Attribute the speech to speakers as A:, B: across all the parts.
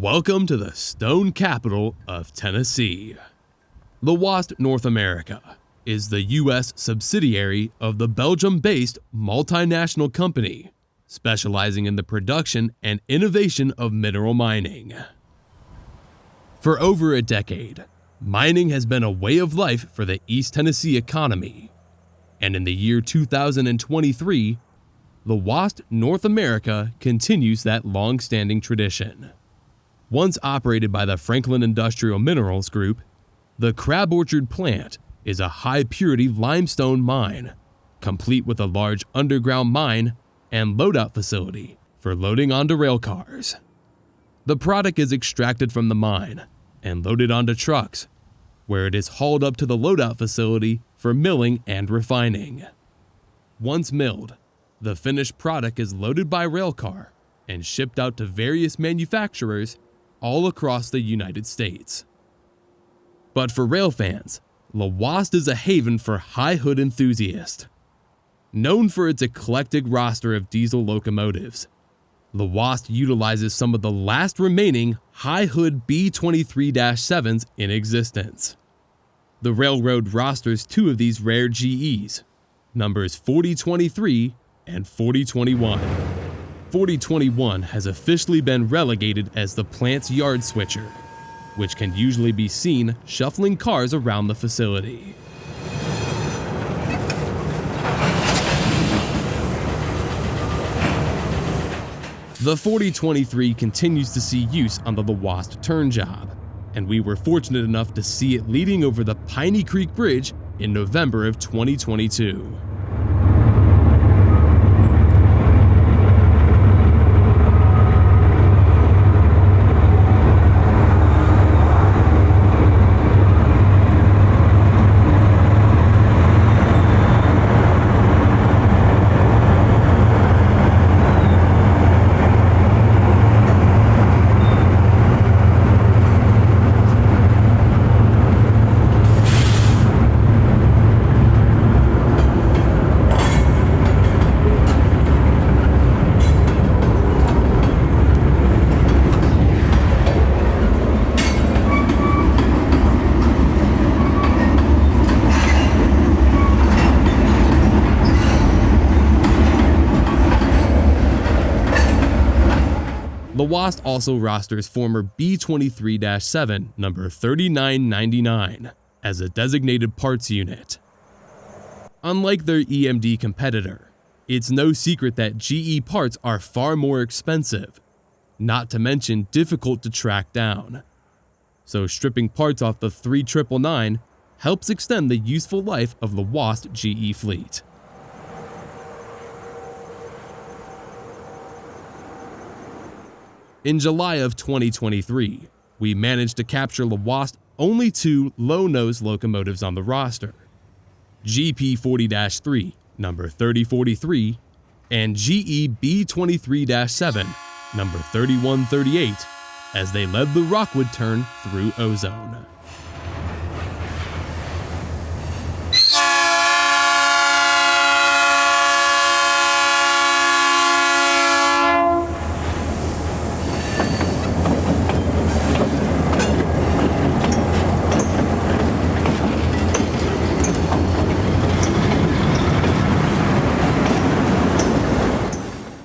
A: Welcome to the stone capital of Tennessee. Lhoist North America is the U.S. subsidiary of the Belgium-based multinational company specializing in the production and innovation of mineral mining. For over a decade, mining has been a way of life for the East Tennessee economy, and in the year 2023, Lhoist North America continues that long-standing tradition. Once operated by the Franklin Industrial Minerals Group, the Crab Orchard plant is a high-purity limestone mine, complete with a large underground mine and loadout facility for loading onto rail cars. The product is extracted from the mine and loaded onto trucks, where it is hauled up to the loadout facility for milling and refining. Once milled, the finished product is loaded by rail car and shipped out to various manufacturers all across the United States. But for rail fans, Lhoist is a haven for high hood enthusiasts. Known for its eclectic roster of diesel locomotives, Lhoist utilizes some of the last remaining high hood B23-7s in existence. The railroad rosters two of these rare GEs, numbers 4023 and 4021. 4021 has officially been relegated as the plant's yard switcher, which can usually be seen shuffling cars around the facility. The 4023 continues to see use on the Lhoist turn job, and we were fortunate enough to see it leading over the Piney Creek Bridge in November of 2022. Lhoist also rosters former B23-7 number 3999 as a designated parts unit. Unlike their EMD competitor, it's no secret that GE parts are far more expensive, not to mention difficult to track down. So stripping parts off the 3999 helps extend the useful life of the Lhoist GE fleet. In July of 2023, we managed to capture Lhoist only two low-nose locomotives on the roster, GP 40-3, number 3043, and GE B23-7, number 3138, as they led the Rockwood turn through Ozone.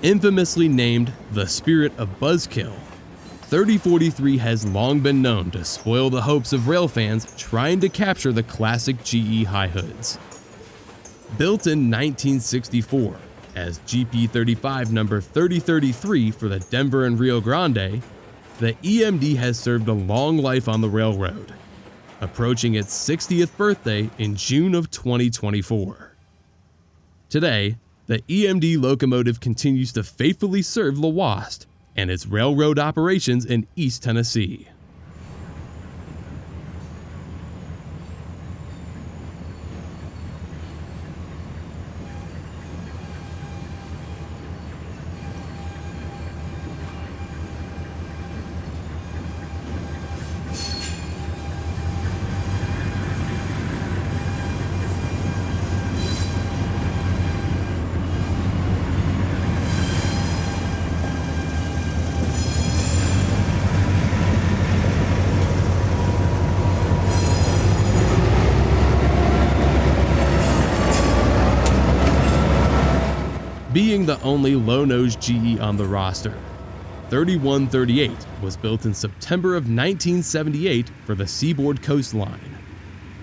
A: Infamously named the Spirit of Buzzkill, 3043 has long been known to spoil the hopes of rail fans trying to capture the classic GE high hoods. Built in 1964 as GP35 number 3033 for the Denver and Rio Grande, the EMD has served a long life on the railroad, approaching its 60th birthday in June of 2024. Today, the EMD locomotive continues to faithfully serve Lhoist and its railroad operations in East Tennessee. Being the only low-nose GE on the roster, 3138 was built in September of 1978 for the Seaboard Coastline,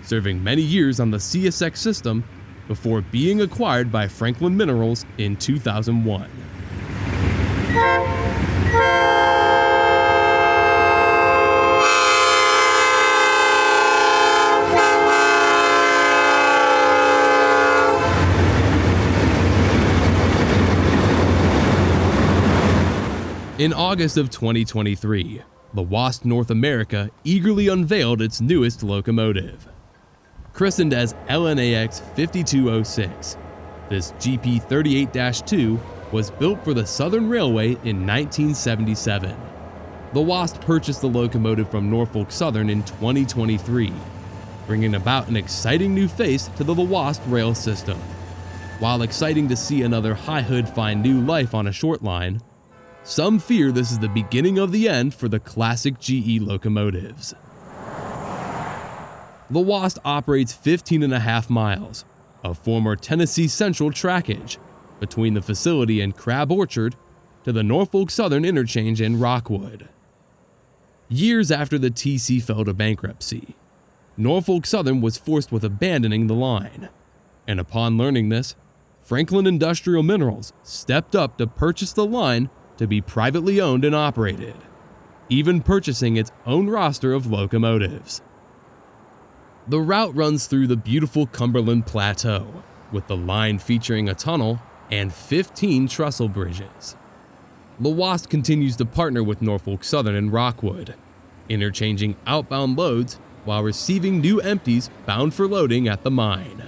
A: serving many years on the CSX system before being acquired by Franklin Minerals in 2001. In August of 2023, Lhoist North America eagerly unveiled its newest locomotive. Christened as LNAX 5206, this GP38-2 was built for the Southern Railway in 1977. Lhoist purchased the locomotive from Norfolk Southern in 2023, bringing about an exciting new face to the Lhoist rail system. While exciting to see another high hood find new life on a short line, some fear this is the beginning of the end for the classic GE locomotives. Lhoist operates 15.5 miles of former Tennessee Central trackage between the facility and Crab Orchard to the Norfolk Southern interchange in Rockwood. Years after the TC fell to bankruptcy, Norfolk Southern was forced with abandoning the line, and upon learning this, Franklin Industrial Minerals stepped up to purchase the line to be privately owned and operated, even purchasing its own roster of locomotives. The route runs through the beautiful Cumberland Plateau, with the line featuring a tunnel and 15 trestle bridges. Lhoist continues to partner with Norfolk Southern and Rockwood, interchanging outbound loads while receiving new empties bound for loading at the mine.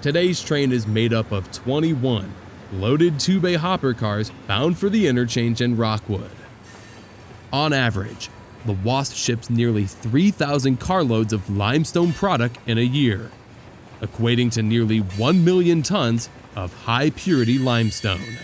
A: Today's train is made up of 21 loaded two-bay hopper cars bound for the interchange in Rockwood. On average, Lhoist ships nearly 3,000 carloads of limestone product in a year, equating to nearly 1 million tons of high-purity limestone.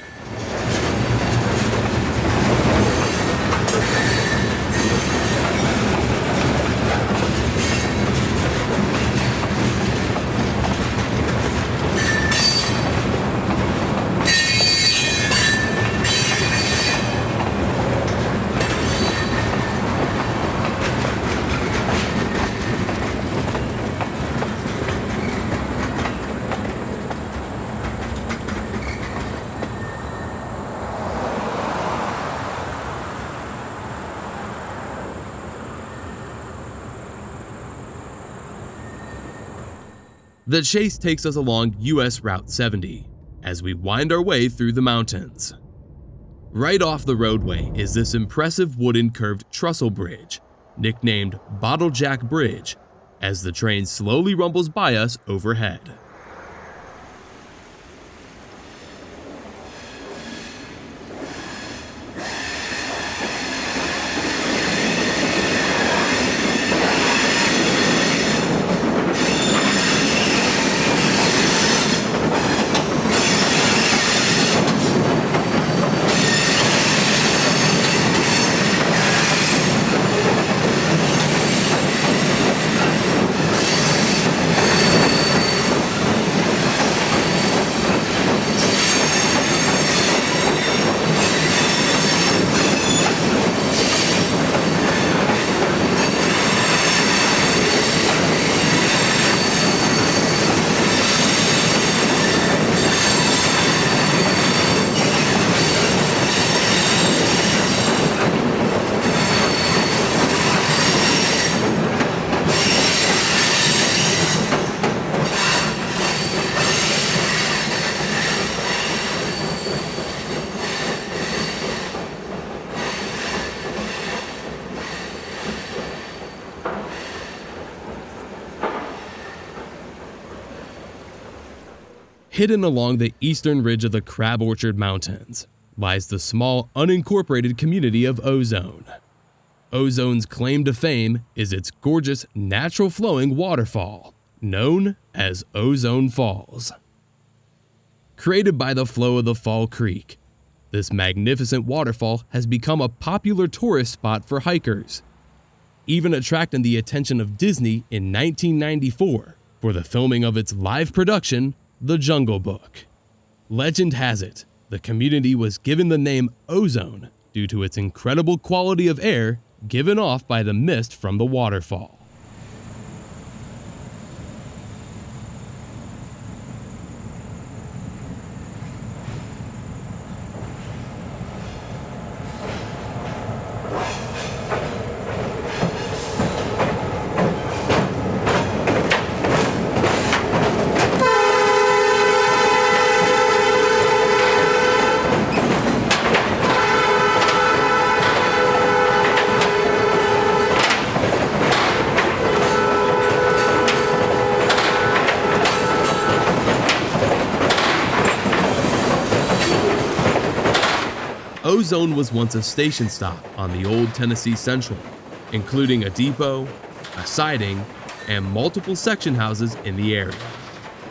A: The chase takes us along US Route 70 as we wind our way through the mountains. Right off the roadway is this impressive wooden curved trestle bridge, nicknamed Bottlejack Bridge, as the train slowly rumbles by us overhead. Hidden along the eastern ridge of the Crab Orchard Mountains lies the small, unincorporated community of Ozone. Ozone's claim to fame is its gorgeous, natural flowing waterfall, known as Ozone Falls. Created by the flow of the Fall Creek, this magnificent waterfall has become a popular tourist spot for hikers, even attracting the attention of Disney in 1994 for the filming of its live production, The Jungle Book. Legend has it, the community was given the name Ozone due to its incredible quality of air given off by the mist from the waterfall. Ozone was once a station stop on the old Tennessee Central, including a depot, a siding, and multiple section houses in the area.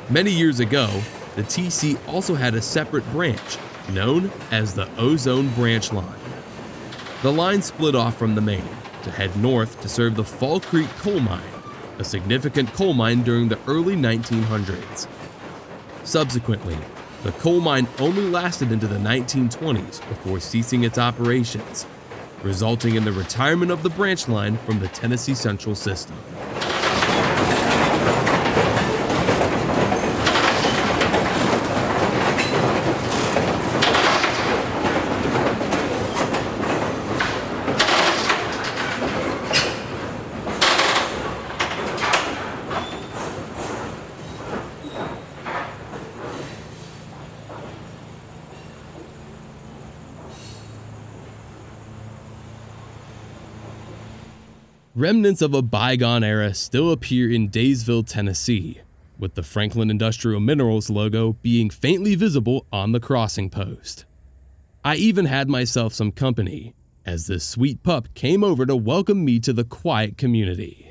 A: Many years ago, the TC also had a separate branch, known as the Ozone Branch Line. The line split off from the main to head north to serve the Fall Creek Coal Mine, a significant coal mine during the early 1900s. Subsequently, the coal mine only lasted into the 1920s before ceasing its operations, resulting in the retirement of the branch line from the Tennessee Central system. Remnants of a bygone era still appear in Daysville, Tennessee, with the Franklin Industrial Minerals logo being faintly visible on the crossing post. I even had myself some company, as this sweet pup came over to welcome me to the quiet community.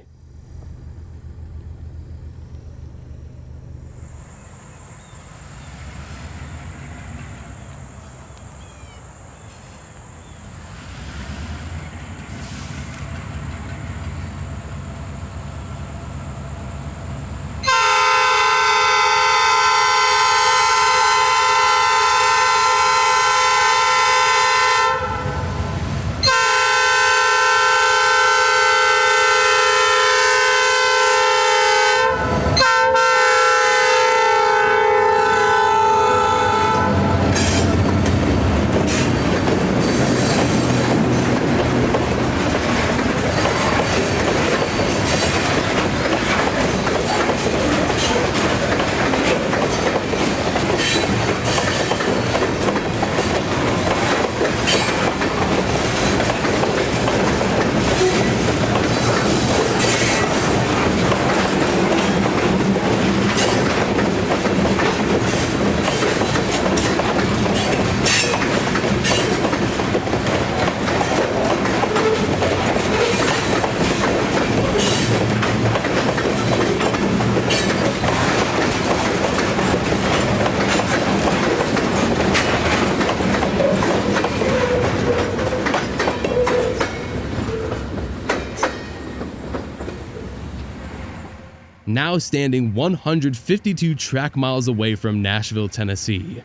A: Now standing 152 track miles away from Nashville, Tennessee,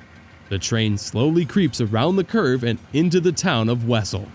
A: the train slowly creeps around the curve and into the town of Wessel.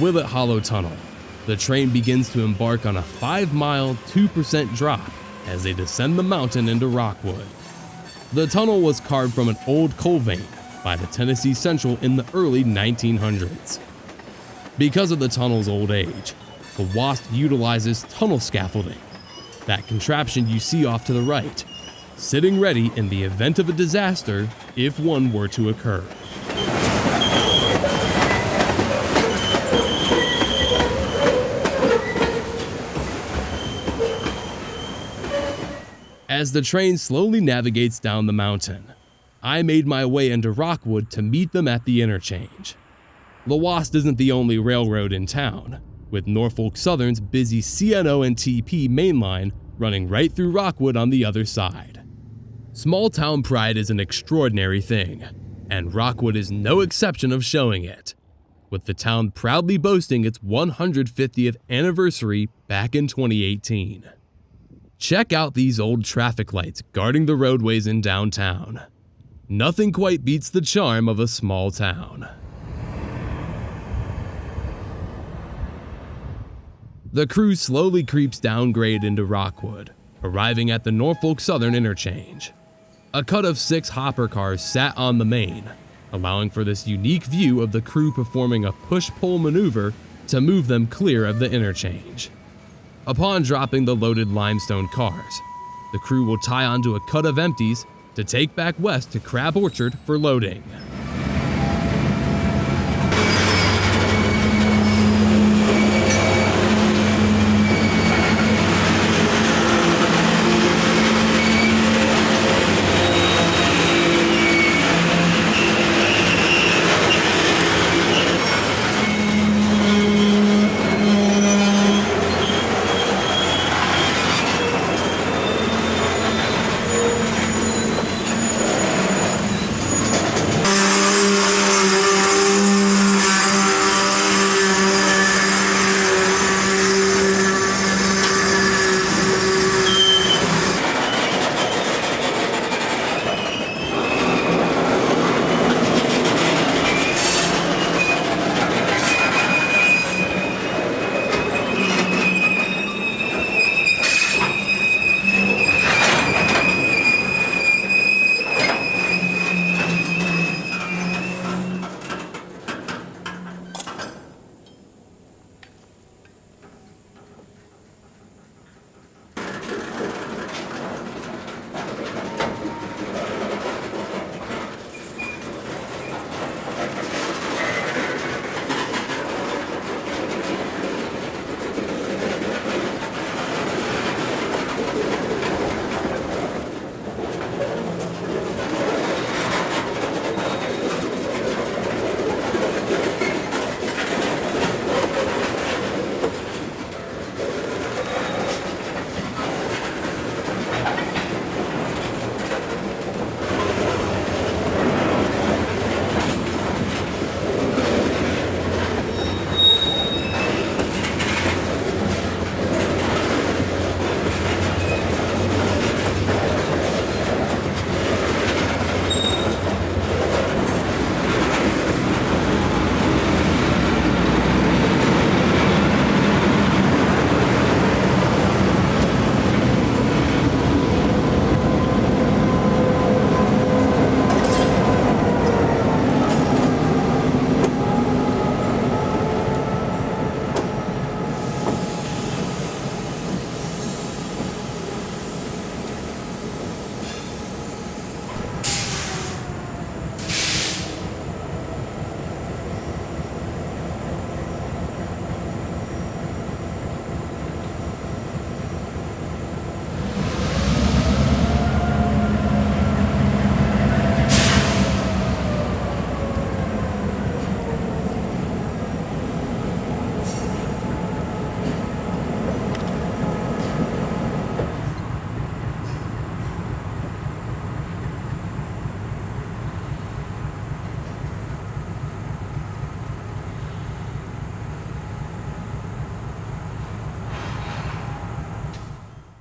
A: Willet Hollow Tunnel, the train begins to embark on a 5-mile, 2% drop as they descend the mountain into Rockwood. The tunnel was carved from an old coal vein by the Tennessee Central in the early 1900s. Because of the tunnel's old age, the WASP utilizes tunnel scaffolding, that contraption you see off to the right, sitting ready in the event of a disaster if one were to occur. As the train slowly navigates down the mountain, I made my way into Rockwood to meet them at the interchange. Lhoist isn't the only railroad in town, with Norfolk Southern's busy CNO and TP mainline running right through Rockwood on the other side. Small town pride is an extraordinary thing, and Rockwood is no exception of showing it, with the town proudly boasting its 150th anniversary back in 2018. Check out these old traffic lights guarding the roadways in downtown. Nothing quite beats the charm of a small town. The crew slowly creeps down grade into Rockwood, arriving at the Norfolk Southern interchange. A cut of 6 hopper cars sat on the main, allowing for this unique view of the crew performing a push-pull maneuver to move them clear of the interchange. Upon dropping the loaded limestone cars, the crew will tie onto a cut of empties to take back west to Crab Orchard for loading.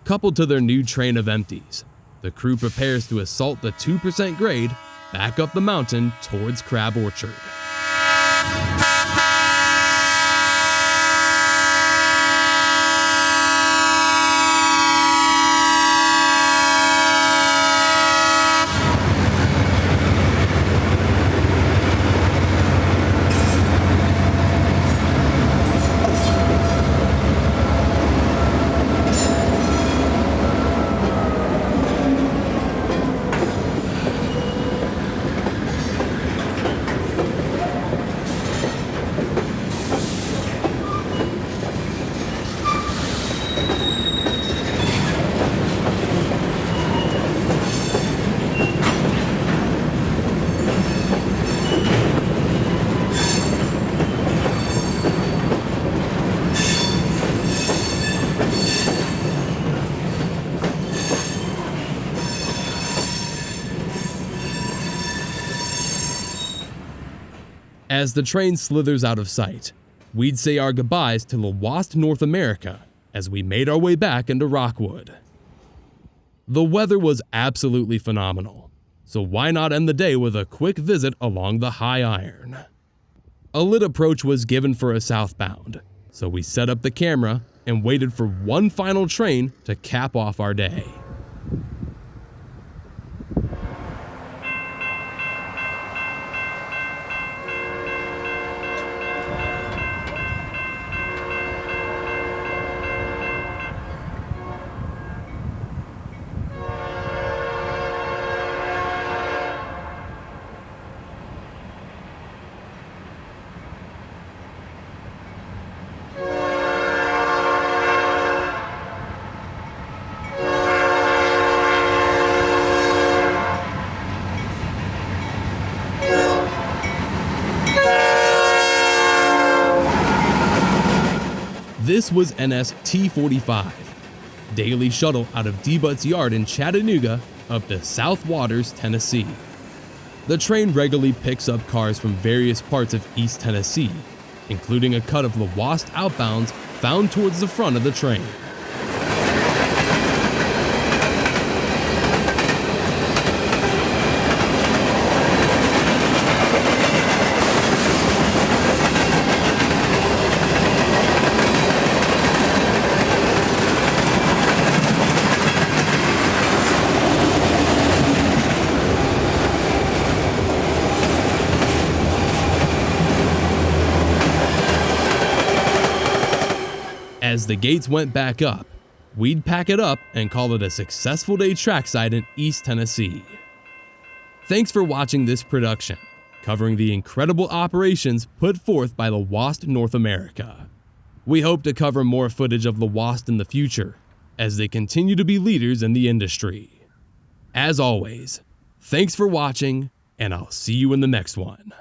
A: Coupled to their new train of empties, the crew prepares to assault the 2% grade back up the mountain towards Crab Orchard. As the train slithers out of sight, we'd say our goodbyes to Lhoist North America as we made our way back into Rockwood. The weather was absolutely phenomenal, so why not end the day with a quick visit along the high iron? A lit approach was given for a southbound, so we set up the camera and waited for one final train to cap off our day. This was NS T45, daily shuttle out of Debut's yard in Chattanooga up to South Waters, Tennessee. The train regularly picks up cars from various parts of East Tennessee, including a cut of Lhoist outbounds found towards the front of the train. As the gates went back up, we'd pack it up and call it a successful day trackside in East Tennessee. Thanks for watching this production, covering the incredible operations put forth by Lhoist North America. We hope to cover more footage of Lhoist in the future, as they continue to be leaders in the industry. As always, thanks for watching, and I'll see you in the next one.